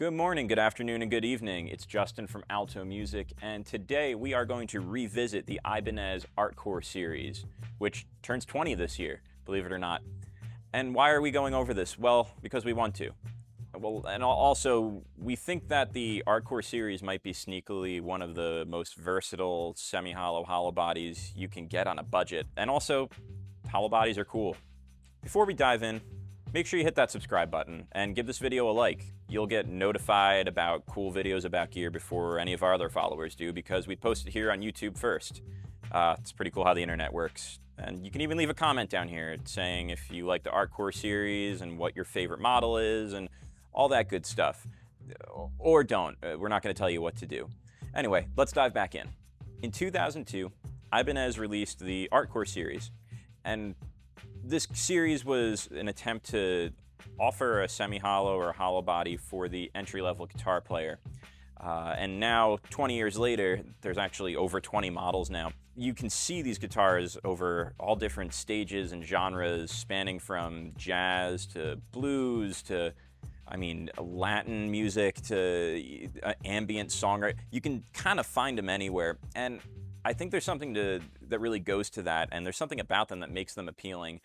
Good morning, good afternoon, and good evening. It's Justin from Alto Music, and today we are going to revisit the Ibanez Artcore series, which turns 20 this year, believe it or not. And why are we going over this? Well, because we want to. Well, and also, we think that the Artcore series might be sneakily one of the most versatile semi-hollow hollow bodies you can get on a budget. And also, hollow bodies are cool. Before we dive in, make sure you hit that subscribe button and give this video a like. You'll get notified about cool videos about gear before any of our other followers do, because we post it here on YouTube first. It's pretty cool how the internet works. And you can even leave a comment down here saying if you like the Artcore series and what your favorite model is and all that good stuff. Or don't. We're not going to tell you what to do. Anyway, let's dive back in. In 2002, Ibanez released the Artcore series, and this series was an attempt to offer a semi-hollow or hollow body for the entry-level guitar player. And now, 20 years later, there's actually over 20 models now. You can see these guitars over all different stages and genres, spanning from jazz to blues to, Latin music to ambient songwriting. You can kind of find them anywhere. And I think there's something that really goes to that, and there's something about them that makes them appealing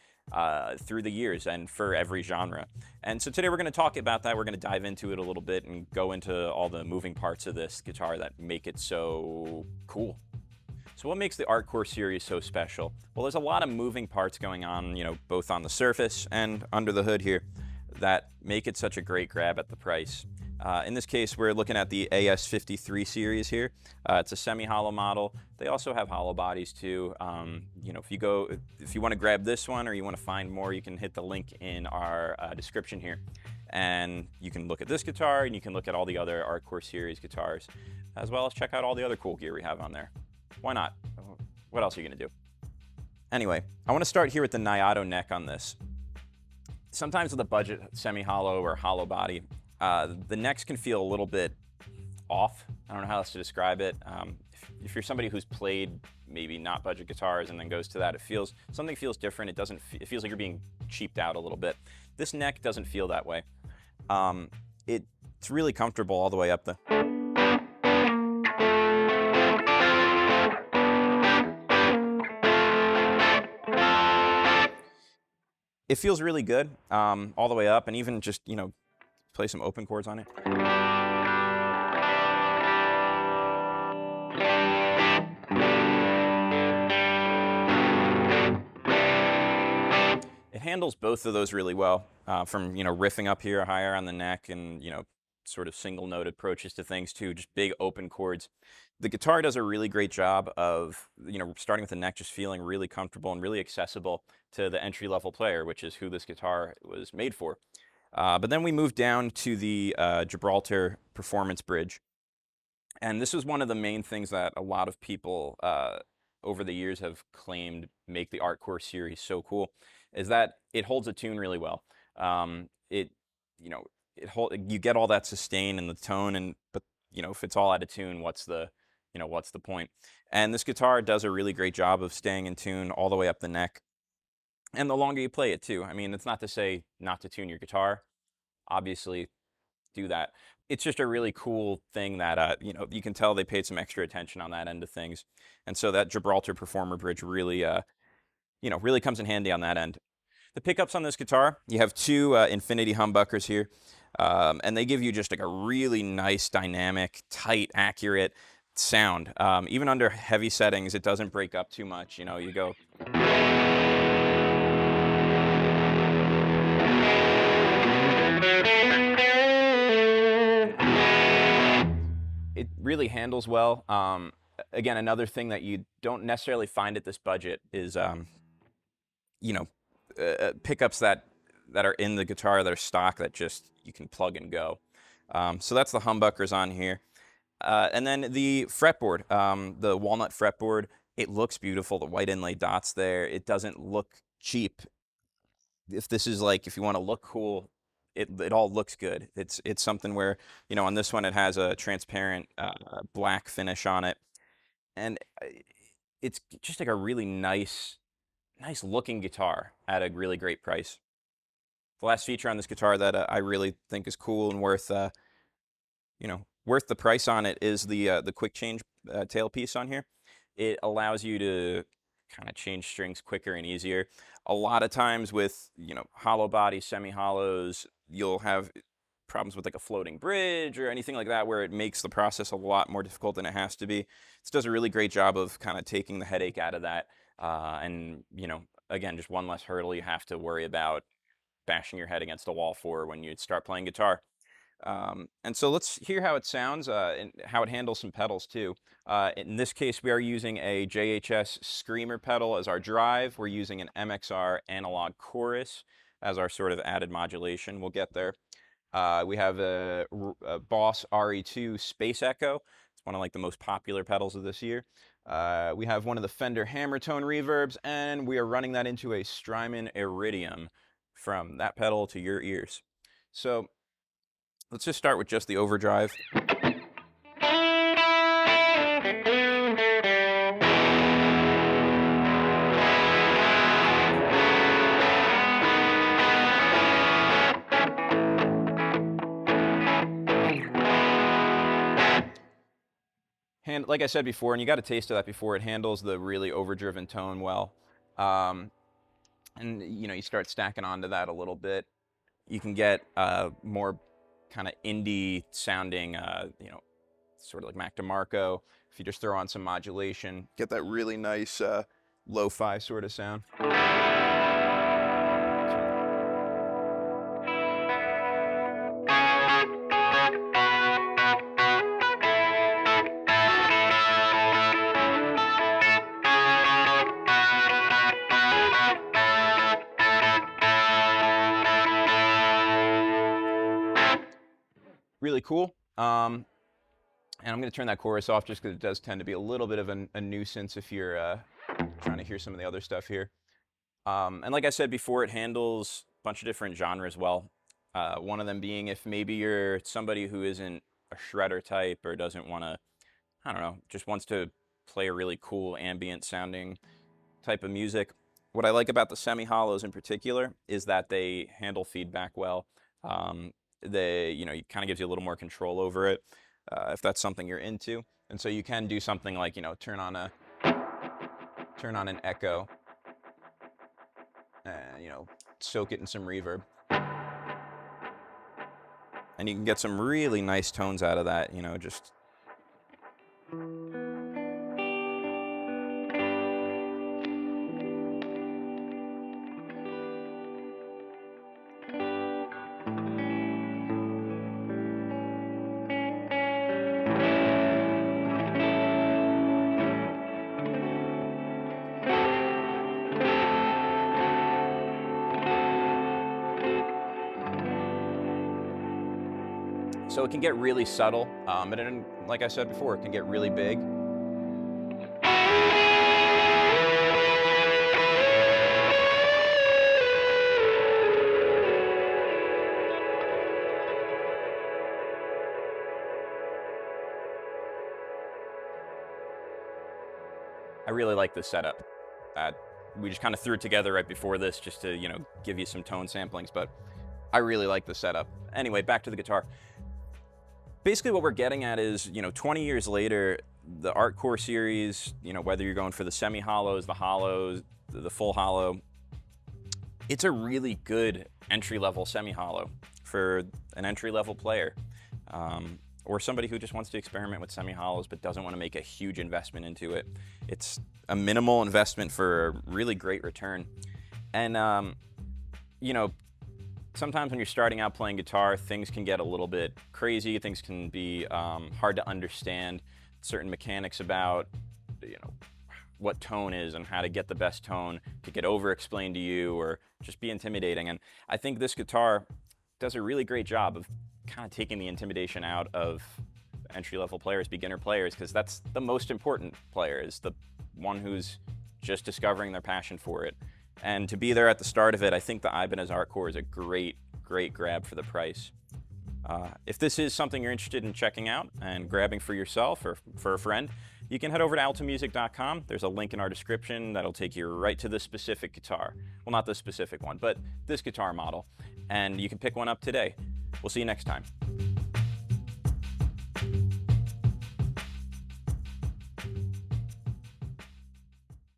through the years and for every genre. And so today we're going to talk about that. We're going to dive into it a little bit and go into all the moving parts of this guitar that make it so cool. So what makes the Artcore series so special? Well, there's a lot of moving parts going on, both on the surface and under the hood here, that make it such a great grab at the price. In this case, we're looking at the AS53 series here. It's a semi-hollow model. They also have hollow bodies too. If you want to grab this one or you want to find more, you can hit the link in our description here. And you can look at this guitar and you can look at all the other Artcore series guitars, as well as check out all the other cool gear we have on there. Why not? What else are you going to do? Anyway, I want to start here with the Nyatoh Neck on this. Sometimes with a budget semi-hollow or hollow body, the necks can feel a little bit off. I don't know how else to describe it. If you're somebody who's played maybe not budget guitars and then goes to that, something feels different. It feels like you're being cheaped out a little bit. This neck doesn't feel that way. It's really comfortable all the way up the. It feels really good all the way up, and even just, play some open chords on it. It handles both of those really well, from, riffing up here higher on the neck and, sort of single-note approaches to things too, just big open chords. The guitar does a really great job of, starting with the neck just feeling really comfortable and really accessible to the entry-level player, which is who this guitar was made for. But then we moved down to the Gibraltar Performance Bridge. And this was one of the main things that a lot of people over the years have claimed make the Artcore series so cool, is that it holds a tune really well. You get all that sustain in the tone, but if it's all out of tune, what's the point? And this guitar does a really great job of staying in tune all the way up the neck. And the longer you play it too. It's not to say not to tune your guitar. Obviously, do that. It's just a really cool thing that, you can tell they paid some extra attention on that end of things. And so that Gibraltar Performer Bridge really, really comes in handy on that end. The pickups on this guitar, you have two infinity humbuckers here. And they give you just like a really nice, dynamic, tight, accurate sound. Even under heavy settings, it doesn't break up too much. You go. It really handles well. Again, another thing that you don't necessarily find at this budget is, pickups that are in the guitar that are stock that just you can plug and go. So that's the humbuckers on here. And then the fretboard, the walnut fretboard, it looks beautiful. The white inlay dots there. It doesn't look cheap. If you want to look cool, it all looks good. It's something where, on this one it has a transparent black finish on it. And it's just like a really nice looking guitar at a really great price. The last feature on this guitar that I really think is cool and worth worth the price on it is the quick change tailpiece on here. It allows you to kind of change strings quicker and easier. A lot of times with, hollow body semi-hollows, you'll have problems with like a floating bridge or anything like that where it makes the process a lot more difficult than it has to be. This does a really great job of kind of taking the headache out of that. And, again, just one less hurdle you have to worry about bashing your head against a wall for when you start playing guitar. And so let's hear how it sounds and how it handles some pedals too. In this case, we are using a JHS Screamer pedal as our drive. We're using an MXR analog chorus as our sort of added modulation. We'll get there. We have a Boss RE2 Space Echo. It's one of like the most popular pedals of this year. We have one of the Fender Hammer Tone reverbs, and we are running that into a Strymon Iridium from that pedal to your ears. So let's just start with just the overdrive. And like I said before, and you got a taste of that before, it handles the really overdriven tone well. And you start stacking onto that a little bit. You can get more kind of indie sounding, sort of like Mac DeMarco. If you just throw on some modulation, get that really nice lo-fi sort of sound. Really cool. And I'm going to turn that chorus off just because it does tend to be a little bit of a nuisance if you're trying to hear some of the other stuff here. And like I said before, it handles a bunch of different genres well. One of them being if maybe you're somebody who isn't a shredder type or doesn't want to, I don't know, just wants to play a really cool ambient sounding type of music. What I like about the semi-hollows in particular is that they handle feedback well. It kind of gives you a little more control over it if that's something you're into. And so you can do something like, turn on an echo and, soak it in some reverb. And you can get some really nice tones out of that, just. So it can get really subtle, and then, like I said before, it can get really big. I really like this setup. We just kind of threw it together right before this just to, give you some tone samplings, but I really like the setup. Anyway, back to the guitar. Basically what we're getting at is, 20 years later, the Artcore series, whether you're going for the semi-hollows, the hollows, the full hollow, it's a really good entry-level semi-hollow for an entry-level player. Or somebody who just wants to experiment with semi-hollows but doesn't want to make a huge investment into it. It's a minimal investment for a really great return. And, sometimes when you're starting out playing guitar, things can get a little bit crazy. Things can be hard to understand certain mechanics about, what tone is and how to get the best tone. Could get over-explained to you or just be intimidating. And I think this guitar does a really great job of kind of taking the intimidation out of entry-level players, beginner players, because that's the most important player, is the one who's just discovering their passion for it. And to be there at the start of it, I think the Ibanez Artcore is a great, great grab for the price. If this is something you're interested in checking out and grabbing for yourself or for a friend, you can head over to altomusic.com. There's a link in our description that'll take you right to this specific guitar. Well, not this specific one, but this guitar model. And you can pick one up today. We'll see you next time.